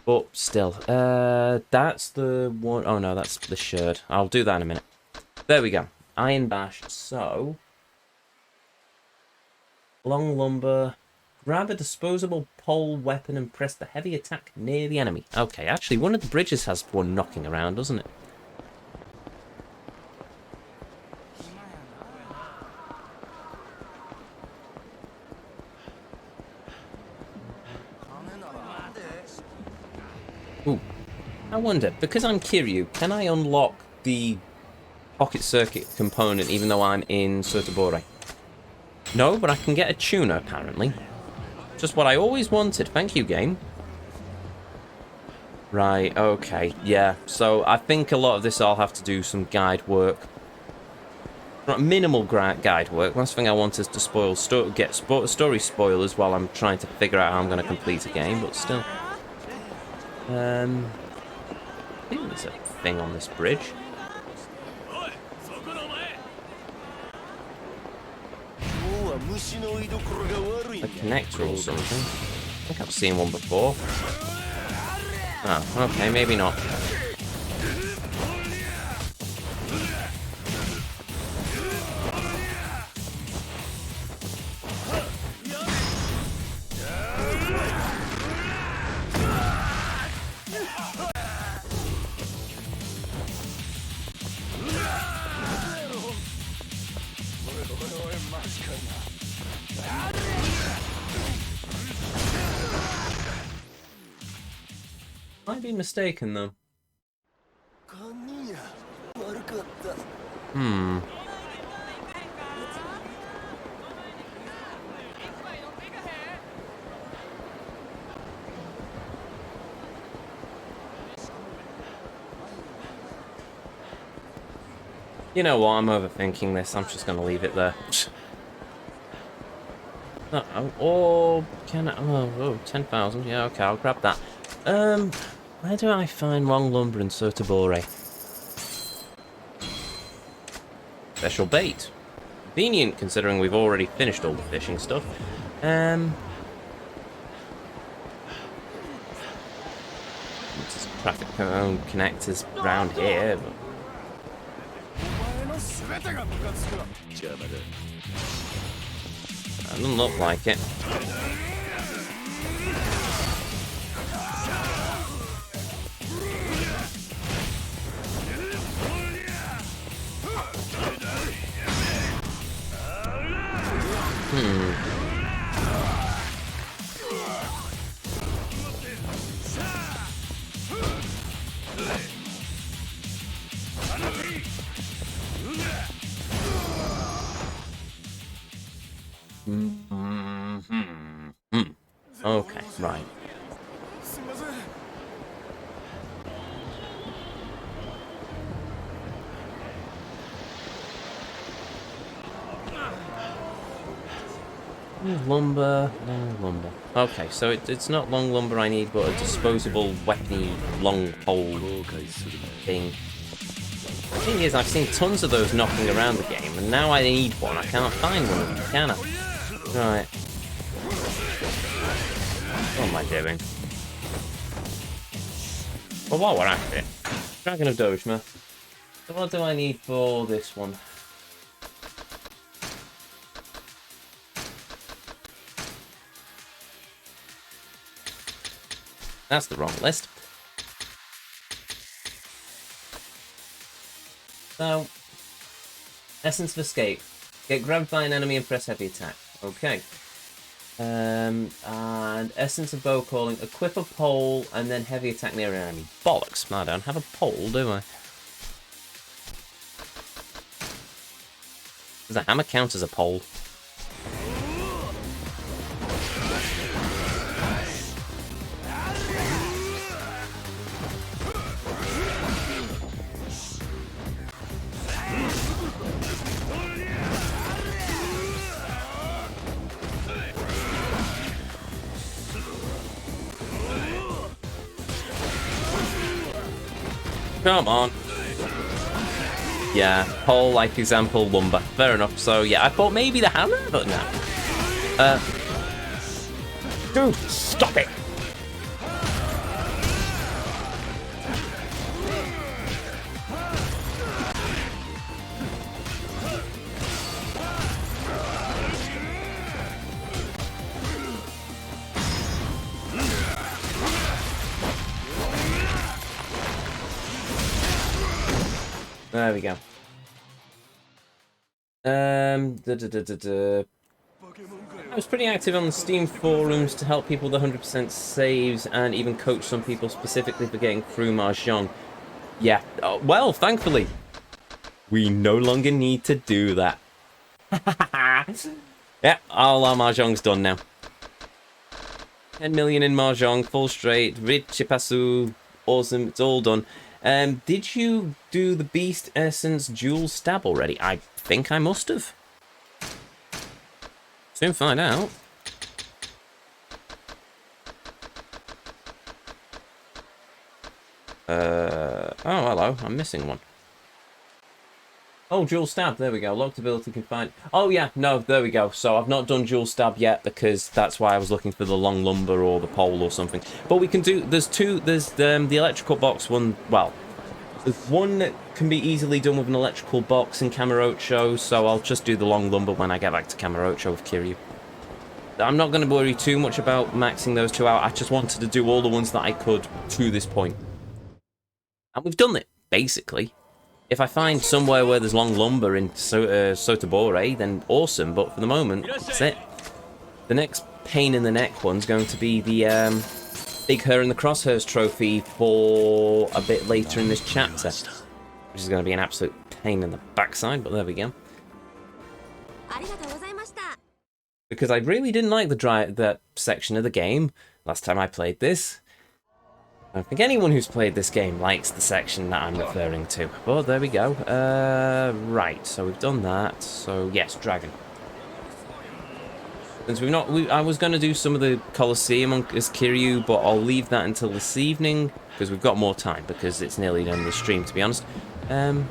But still, that's the one. Oh no, that's the shirt. I'll do that in a minute. There we go. Iron Bash. So, long lumber. Grab a disposable pole weapon and press the heavy attack near the enemy. Okay, actually, one of the bridges has one knocking around, doesn't it? Ooh. I wonder, because I'm Kiryu, can I unlock the pocket circuit component even though I'm in Sotabore? No, but I can get a tuner, apparently. Just what I always wanted. Thank you, game. Right, okay, yeah. So I think a lot of this I'll have to do some guide work. Minimal guide work. Last thing I want is to get story spoilers while I'm trying to figure out how I'm going to complete a game, but still. I think there's a thing on this bridge. A connector or something. I think I've seen one before. Oh, okay, maybe not. Might be mistaken though. You know what, I'm overthinking this. I'm just gonna leave it there. Or can I? Oh, 10,000. Yeah, okay, I'll grab that. Where do I find long lumber in Sotabore? Special bait. Convenient, considering we've already finished all the fishing stuff. Traffic connectors around here. But... that doesn't look like it. Okay, right. Lumber, lumber. Okay, so it's not long lumber I need, but a disposable weapony long pole thing. The thing is, I've seen tons of those knocking around the game, and now I need one. I can't find one of them, can I? Right. What am I doing? Well, while we're at it, Dragon of Dojima. So what do I need for this one? That's the wrong list. So, Essence of Escape. Get grabbed by an enemy and press heavy attack. Okay. And Essence of Bow Calling. Equip a pole and then heavy attack near an enemy. Bollocks. I don't have a pole, do I? Does a hammer count as a pole? Come on. Yeah, pole, like example, lumber. Fair enough. So, yeah, I thought maybe the hammer, but no. Dude, stop it! There we go. I was pretty active on the Steam forums to help people with 100% saves and even coach some people specifically for getting through Mahjong. Yeah, well, thankfully, we no longer need to do that. Yeah, all our Mahjong's done now. 10 million in Mahjong, full straight, rich pasu, awesome, it's all done. Did you do the Beast Essence Dual Stab already? I think I must have. Soon find out. Oh, hello, I'm missing one. Oh, dual stab, there we go. Locked ability confined. Oh, yeah, no, there we go. So I've not done dual stab yet because that's why I was looking for the long lumber or the pole or something. But we can do, there's the electrical box one, well, there's one that can be easily done with an electrical box in Kamurocho, so I'll just do the long lumber when I get back to Kamurocho with Kiryu. I'm not going to worry too much about maxing those two out. I just wanted to do all the ones that I could to this point. And we've done it, basically. If I find somewhere where there's long lumber in Sotobore, then awesome, but for the moment, that's it. The next pain in the neck one's going to be the Big Her in the Crosshairs trophy for a bit later in this chapter, which is going to be an absolute pain in the backside, but there we go. Because I really didn't like that section of the game last time I played this. I don't think anyone who's played this game likes the section that I'm referring to. But there we go. Right, so we've done that. So, yes, Dragon. Since we've not... I was going to do some of the Colosseum as Kiryu, but I'll leave that until this evening, because we've got more time, because it's nearly done the stream, to be honest. So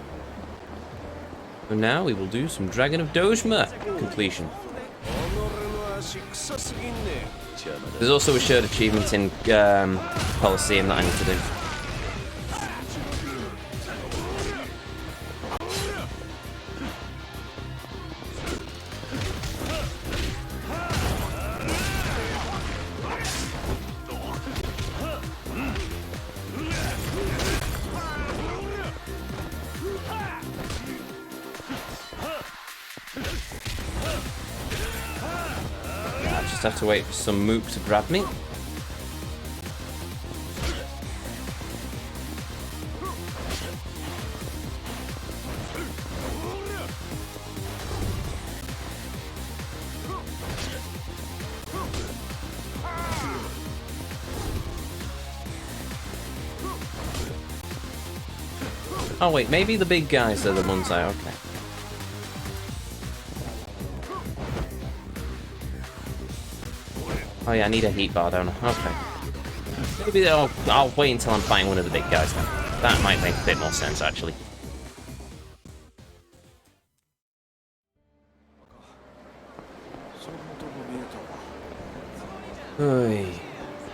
now we will do some Dragon of Dojima completion. There's also a shared achievement in Colosseum that I need to do. Just have to wait for some moop to grab me. Oh wait, maybe the big guys are the ones I... okay. Oh yeah, I need a heat bar, don't I? Okay. Maybe I'll wait until I'm fighting one of the big guys then. That might make a bit more sense, actually. Oy.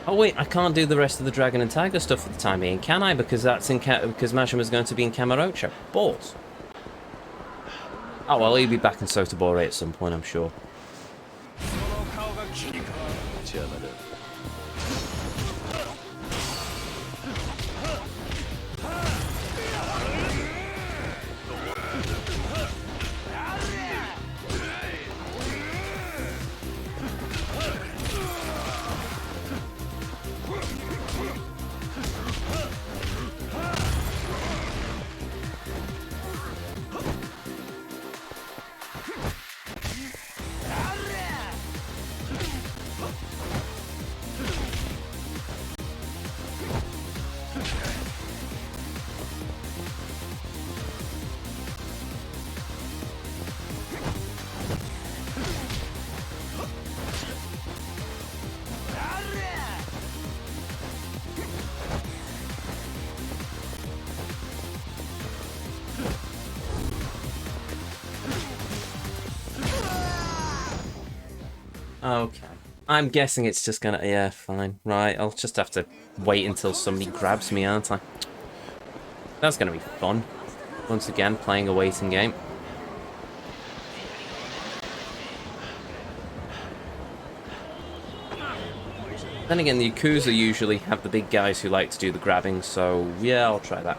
Oh wait, I can't do the rest of the Dragon and Tiger stuff for the time being, can I? Because that's in because Mashima's going to be in Kamurocho. Balls. Oh well, he'll be back in Sotobore at some point, I'm sure. Okay. I'm guessing it's just gonna... yeah, fine. Right, I'll just have to wait until somebody grabs me, aren't I? That's gonna be fun. Once again, playing a waiting game. Then again, the Yakuza usually have the big guys who like to do the grabbing, so yeah, I'll try that.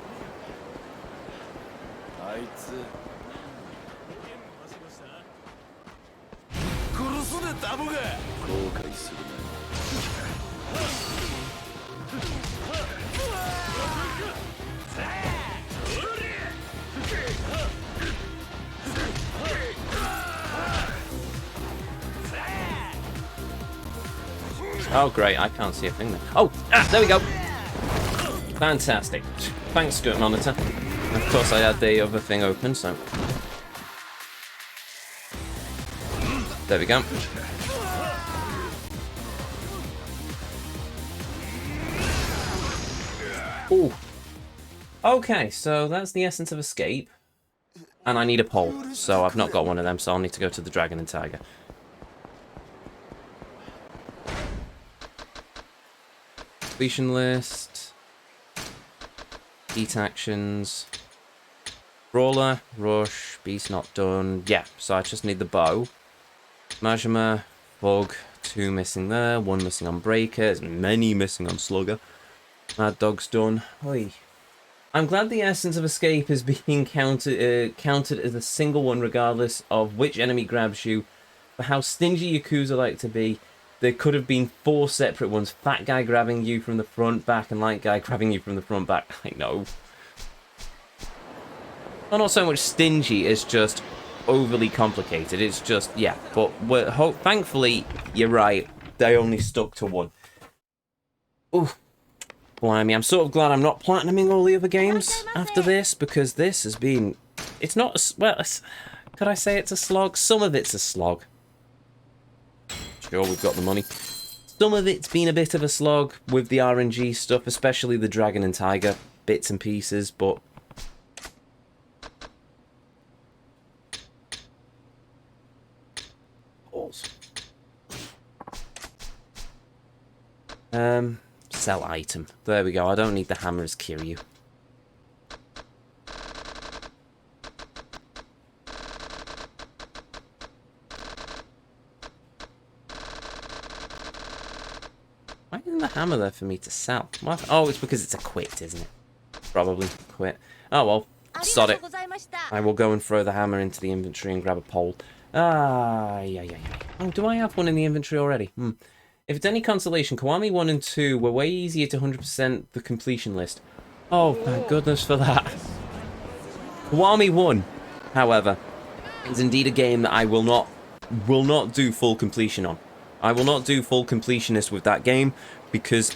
Oh, great. I can't see a thing there. Oh, there we go. Fantastic. Thanks, Skirt Monitor. Of course, I had the other thing open, so... There we go. Ooh. Okay, so that's the essence of escape. And I need a pole, so I've not got one of them, so I'll need to go to the Dragon and Tiger. Completion list. Beat actions. Brawler, rush, beast not done. Yeah, so I just need the bow. Majima, bug, 2 missing there, 1 missing on Breaker, there's many missing on Slugger. Mad Dog's done. Oi. I'm glad the essence of escape is being counted as a single one regardless of which enemy grabs you. For how stingy Yakuza like to be, there could have been 4 separate ones. Fat guy grabbing you from the front, back, and light guy grabbing you from the front, back. I know. Well, not so much stingy, it's just overly complicated. It's just, yeah. But thankfully, you're right. They only stuck to 1. Ooh. Blimey, I'm sort of glad I'm not platinuming all the other games after this, because this has been... It's not a... Well, could I say it's a slog? Some of it's a slog. Sure, we've got the money. Some of it's been a bit of a slog with the RNG stuff, especially the Dragon and Tiger bits and pieces, but... Pause. Sell item. There we go. I don't need the hammer as Kiryu. Why isn't the hammer there for me to sell? What? Oh, it's because it's a quit, isn't it? Probably quit. Oh well, sod it. I will go and throw the hammer into the inventory and grab a pole. Yeah. Oh, do I have one in the inventory already? If it's any consolation, Kiwami 1 and 2 were way easier to 100% the completion list. Oh, thank goodness for that. Kiwami 1, however, is indeed a game that I will not do full completion on. I will not do full completionist with that game because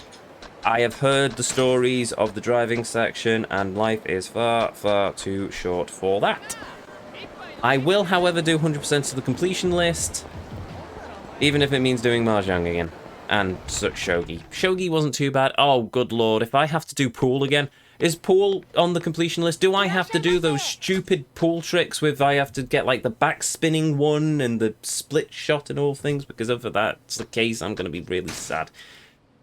I have heard the stories of the driving section and life is far, far too short for that. I will, however, do 100% of the completion list, even if it means doing Mahjong again. And such Shogi. Shogi wasn't too bad. Oh, good lord. If I have to do pool again... Is pool on the completion list? Do I have to do those stupid pool tricks with... I have to get, like, the back spinning one and the split shot and all things? Because if that's the case, I'm going to be really sad.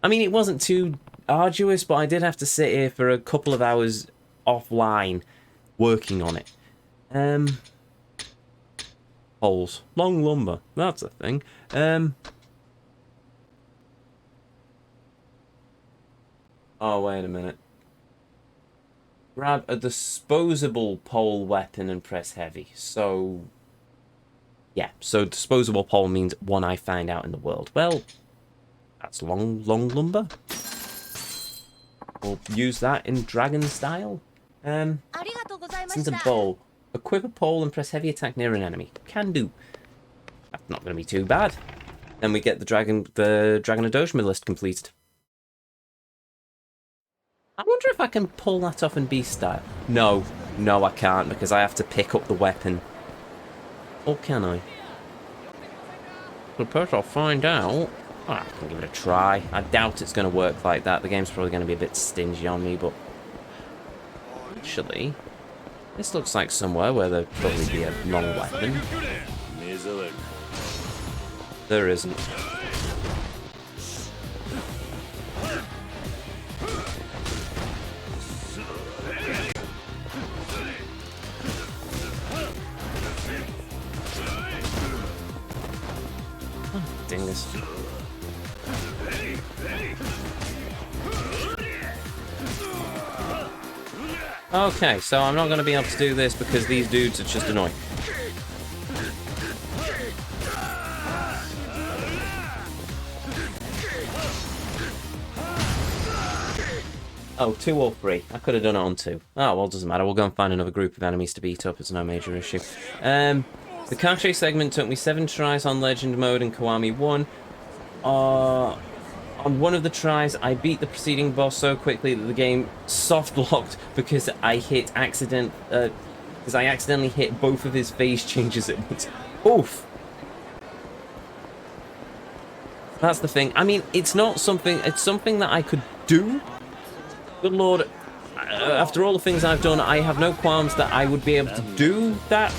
I mean, it wasn't too arduous, but I did have to sit here for a couple of hours offline working on it. Holes. Long lumber. That's a thing. Oh, wait a minute. Grab a disposable pole weapon and press heavy. So, yeah. So disposable pole means one I find out in the world. Well, that's long lumber. We'll use that in dragon style. Since a bowl. Equip a pole and press heavy attack near an enemy. Can do. That's not going to be too bad. Then we get the Dragon Adoshima list completed. I wonder if I can pull that off in beast style. No, I can't because I have to pick up the weapon. Or can I? Suppose I'll find out. Oh, I can give it a try. I doubt it's going to work like that. The game's probably going to be a bit stingy on me, but... Actually, this looks like somewhere where there'd probably be a long weapon. There isn't. Dingus. Okay, so I'm not going to be able to do this because these dudes are just annoying. Oh, 2 or 3. I could have done it on 2. Oh, well, doesn't matter. We'll go and find another group of enemies to beat up. It's no major issue. The Kache segment took me 7 tries on Legend Mode in Kiwami 1. On one of the tries, I beat the preceding boss so quickly that the game soft-locked because I accidentally hit both of his phase changes at once. Oof! That's the thing. I mean, it's something that I could do. Good lord, after all the things I've done, I have no qualms that I would be able to do that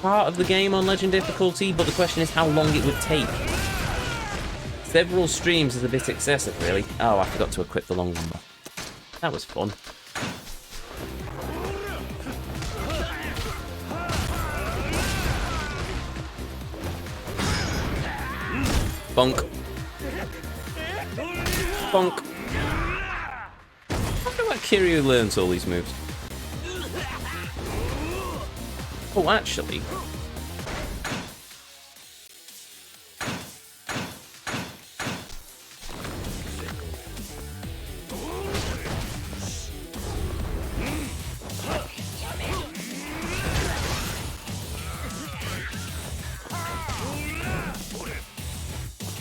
part of the game on Legend difficulty, but the question is how long it would take. Several streams is a bit excessive, really. Oh, I forgot to equip the long lumber. That was fun. Bonk. Bonk. I wonder why Kiryu learns all these moves. Oh, actually.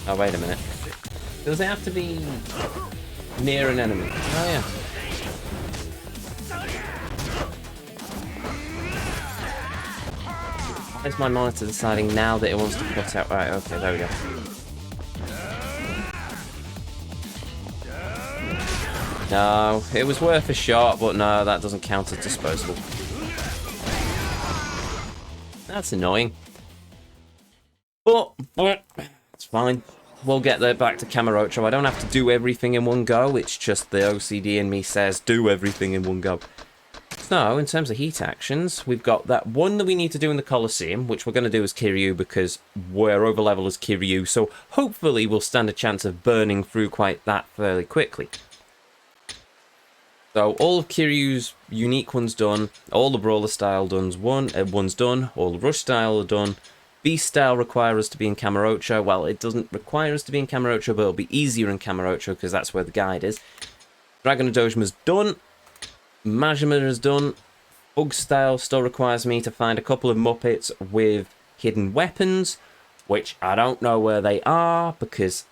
Oh, wait a minute. Does it have to be near an enemy? Oh, yeah. Why is my monitor deciding now that it wants to cut out? Right, okay, there we go. No, it was worth a shot, but no, that doesn't count as disposable. That's annoying. But it's fine. We'll get there back to Kamurocho. I don't have to do everything in one go. It's just the OCD in me says do everything in one go. So, in terms of heat actions, we've got that one that we need to do in the Colosseum, which we're going to do as Kiryu because we're over level as Kiryu, so hopefully we'll stand a chance of burning through quite that fairly quickly. So, all of Kiryu's unique ones done, all the Brawler style one's done, all the Rush style are done. Beast style require us to be in Kamurocho. Well, it doesn't require us to be in Kamurocho, but it'll be easier in Kamurocho because that's where the guide is. Dragon of Dojima's done. Majima is done. Bug style still requires me to find a couple of Muppets with hidden weapons, which I don't know where they are because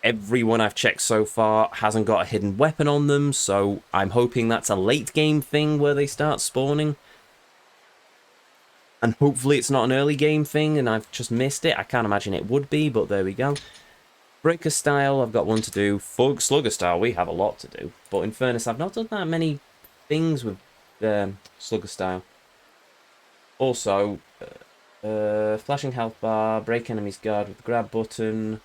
everyone I've checked so far hasn't got a hidden weapon on them, so I'm hoping that's a late game thing where they start spawning. And hopefully it's not an early game thing and I've just missed it. I can't imagine it would be, but there we go. Breaker style, I've got one to do. Slugger style, we have a lot to do. But in fairness, I've not done that many things with Slugger style. Also, flashing health bar, break enemy's guard with the grab button,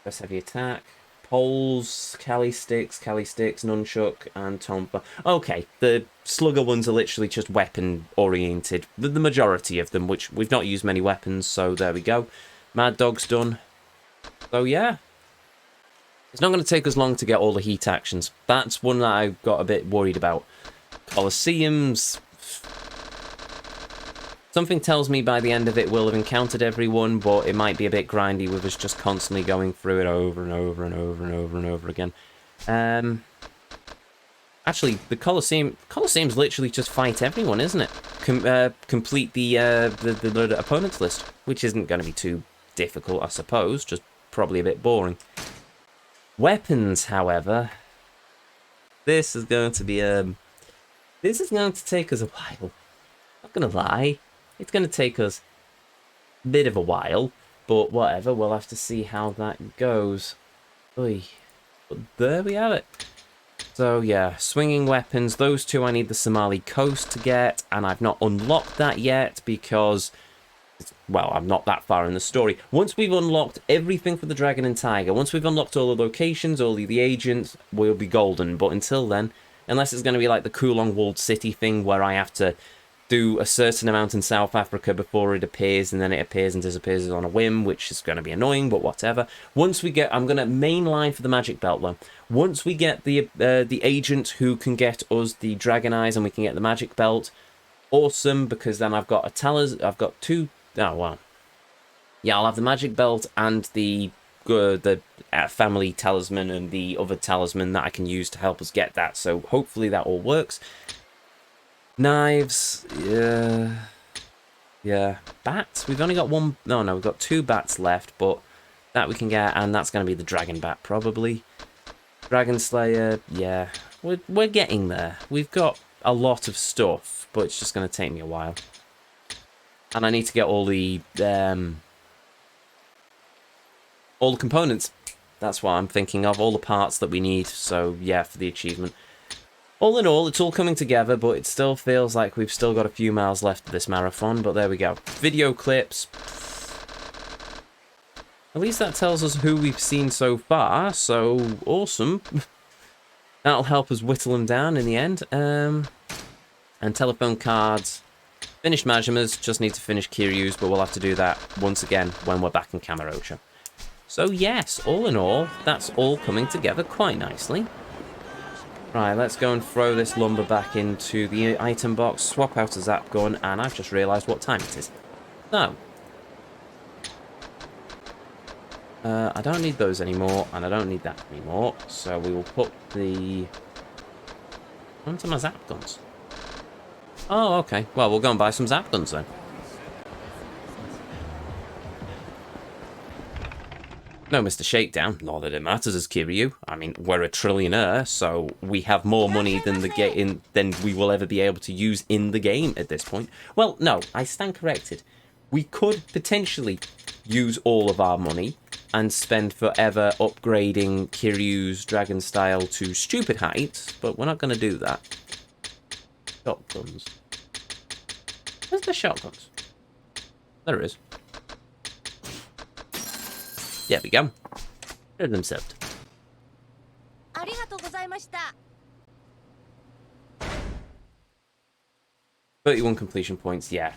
press heavy attack, poles, Kali sticks, nunchuck, and tompa. Okay, the Slugger ones are literally just weapon oriented. The majority of them, which we've not used many weapons, so there we go. Mad Dog's done. So yeah. It's not going to take us long to get all the heat actions. That's one that I got a bit worried about. Colosseums. Something tells me by the end of it we'll have encountered everyone, but it might be a bit grindy with us just constantly going through it over and over and over and over and over again. Actually, the Colosseum's literally just fight everyone, isn't it? Complete the opponents list, which isn't going to be too difficult, I suppose. Just probably a bit boring. Weapons, however, this is going to be this is going to take us a while. Not gonna lie, it's going to take us a bit of a while, but whatever. We'll have to see how that goes. Oy. But there we have it. So yeah, swinging weapons. Those two I need the Somali coast to get, and I've not unlocked that yet because, well, I'm not that far in the story. Once we've unlocked everything for the Dragon and Tiger, once we've unlocked all the locations, all the agents, we'll be golden. But until then, unless it's going to be like the Kulong Walled City thing where I have to do a certain amount in South Africa before it appears, and then it appears and disappears on a whim, which is going to be annoying, but whatever. Once we get, I'm going to mainline for the Magic Belt, though. Once we get the agent who can get us the Dragon Eyes and we can get the Magic Belt, awesome, because then I've got I've got two. Oh, wow. Yeah, I'll have the Magic Belt and the family talisman and the other talisman that I can use to help us get that. So hopefully that all works. Knives. Yeah. Bats. We've only got one. No, we've got two bats left, but That we can get, and that's going to be the Dragon Bat, probably. Dragon Slayer, yeah. We're getting there. We've got a lot of stuff, but it's just going to take me a while. And I need to get all the components. That's what I'm thinking of, all the parts that we need. So, yeah, for the achievement. All in all, it's all coming together, but it still feels like we've still got a few miles left of this marathon. But there we go. Video clips. At least that tells us who we've seen so far, so awesome. That'll help us whittle them down in the end. And telephone cards. Finished Majima's, just need to finish Kiryu's, but we'll have to do that once again when we're back in Kamurocho. So yes, all in all, that's all coming together quite nicely. Right, let's go and throw this lumber back into the item box, swap out a zap gun, and I've just realised what time it is. So, I don't need those anymore, and I don't need that anymore, so we will put the... onto my zap guns. Oh, okay. Well, we'll go and buy some zap guns then. No, Mr. Shakedown. Not that it matters as Kiryu. I mean, we're a trillionaire, so we have more money than than we will ever be able to use in the game at this point. Well, no, I stand corrected. We could potentially use all of our money and spend forever upgrading Kiryu's Dragon Style to stupid heights, but we're not going to do that. Shotguns. Where's the shotguns? There it is. There we go. Rid of themselves. 31 completion points, yeah.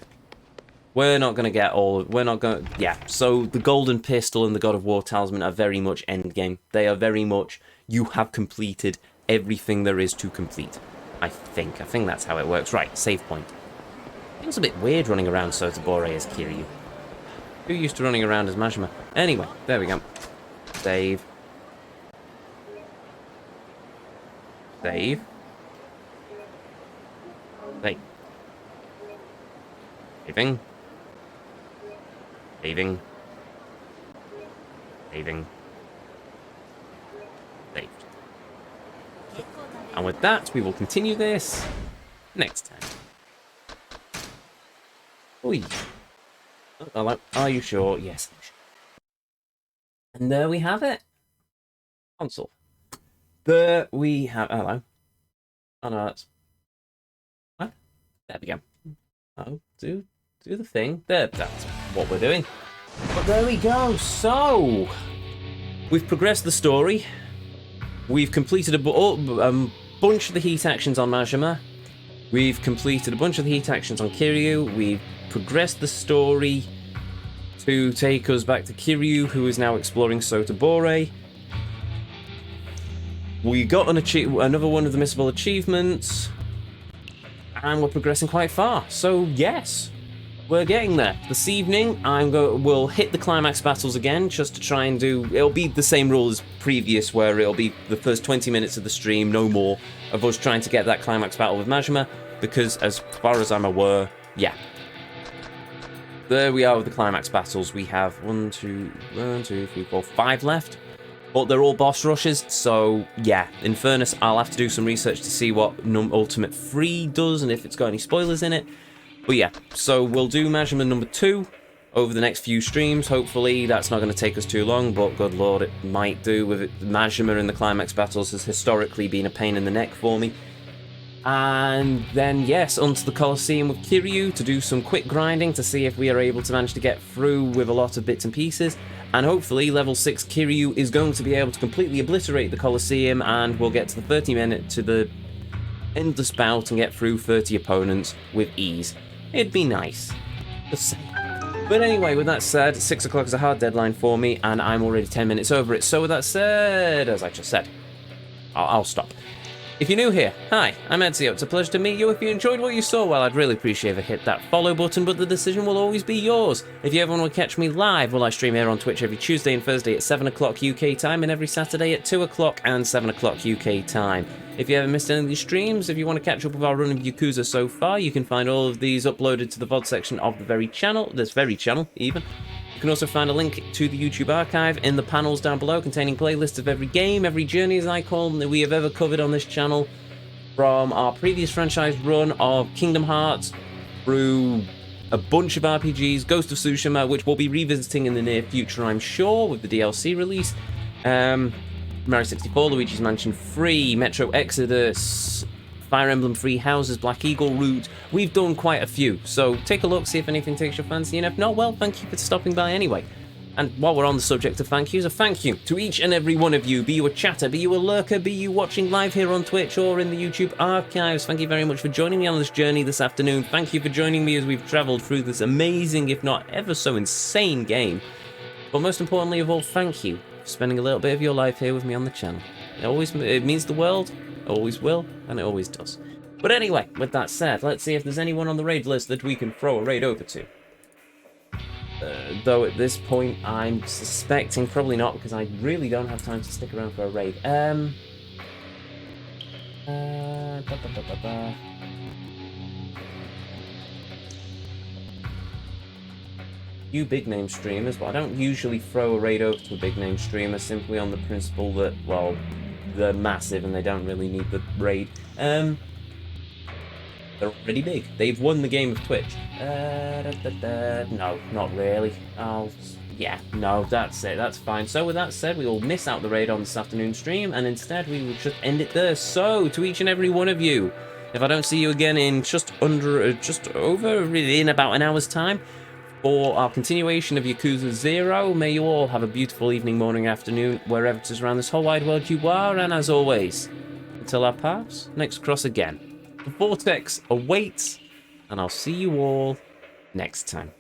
We're not going to get all... We're not going to... Yeah, so the Golden Pistol and the God of War Talisman are very much endgame. They are very much... You have completed everything there is to complete. I think that's how it works. Right, save point. Feels a bit weird running around Sotobore as Kiryu. Who used to running around as Majima? Anyway, there we go. Save. Save. Save. Saving. Saving. Saving. Saved. And with that, we will continue this next time. Oi. Hello. Are you sure? Yes. And there we have it. Console. There we have... Hello. Oh no, that's... What? There we go. Oh, do the thing. There, that's what we're doing. But there we go. So, we've progressed the story. We've completed a bunch of the heat actions on Majima. We've completed a bunch of the heat actions on Kiryu. We've progressed the story to take us back to Kiryu, who is now exploring Sotobore. We got another one of the missable achievements, and we're progressing quite far. So yes, we're getting there. This evening, we'll hit the climax battles again, just to try and do... It'll be the same rule as previous, where it'll be the first 20 minutes of the stream, no more, of us trying to get that climax battle with Majima, because as far as I'm aware, yeah. There we are with the climax battles. We have 1, 2, 3, 4, 5 left. But they're all boss rushes, so yeah. In fairness, I'll have to do some research to see what Ultimate 3 does and if it's got any spoilers in it. But yeah, so we'll do Majima number 2 over the next few streams. Hopefully that's not going to take us too long, but good lord, it might do. With it. Majima in the climax battles has historically been a pain in the neck for me. And then, yes, onto the Colosseum with Kiryu to do some quick grinding to see if we are able to manage to get through with a lot of bits and pieces. And hopefully, level 6 Kiryu is going to be able to completely obliterate the Colosseum, and we'll get to the 30-minute, to the endless bout and get through 30 opponents with ease. It'd be nice. Just saying. But anyway, with that said, 6 o'clock is a hard deadline for me, and I'm already 10 minutes over it. So with that said, as I just said, I'll stop. If you're new here, hi, I'm Ezio. It's a pleasure to meet you. If you enjoyed what you saw, well, I'd really appreciate if you hit that follow button, but the decision will always be yours. If you ever want to catch me live, well, I stream here on Twitch every Tuesday and Thursday at 7 o'clock UK time, and every Saturday at 2 o'clock and 7 o'clock UK time. If you ever missed any of these streams, if you want to catch up with our run of Yakuza so far, you can find all of these uploaded to the VOD section of this very channel, even. You can also find a link to the YouTube archive in the panels down below, containing playlists of every game, every journey as I call them, that we have ever covered on this channel, from our previous franchise run of Kingdom Hearts through a bunch of RPGs, Ghost of Tsushima, which we'll be revisiting in the near future, I'm sure, with the DLC release. Mario 64, Luigi's Mansion 3, Metro Exodus, Fire Emblem Free Houses, Black Eagle Route. We've done quite a few, so take a look, see if anything takes your fancy, and if not, well, thank you for stopping by anyway. And while we're on the subject of thank yous, a thank you to each and every one of you, be you a chatter, be you a lurker, be you watching live here on Twitch or in the YouTube archives. Thank you very much for joining me on this journey this afternoon. Thank you for joining me as we've travelled through this amazing, if not ever so insane game. But most importantly of all, thank you for spending a little bit of your life here with me on the channel. It means the world, always will, and it always does. But anyway, with that said, let's see if there's anyone on the raid list that we can throw a raid over to. Though at this point, I'm suspecting probably not, because I really don't have time to stick around for a raid. You big name streamers, but I don't usually throw a raid over to a big name streamer simply on the principle that, well, they're massive and they don't really need the raid. They're already big. They've won the game of Twitch. No, not really. Yeah, no, that's it. That's fine. So with that said, we will miss out the raid on this afternoon stream, and instead we will just end it there. So, to each and every one of you, if I don't see you again in just over, really, in about an hour's time, for our continuation of Yakuza 0, may you all have a beautiful evening, morning, afternoon, wherever it is around this whole wide world you are, and as always, until our paths next cross again. The Vortex awaits, and I'll see you all next time.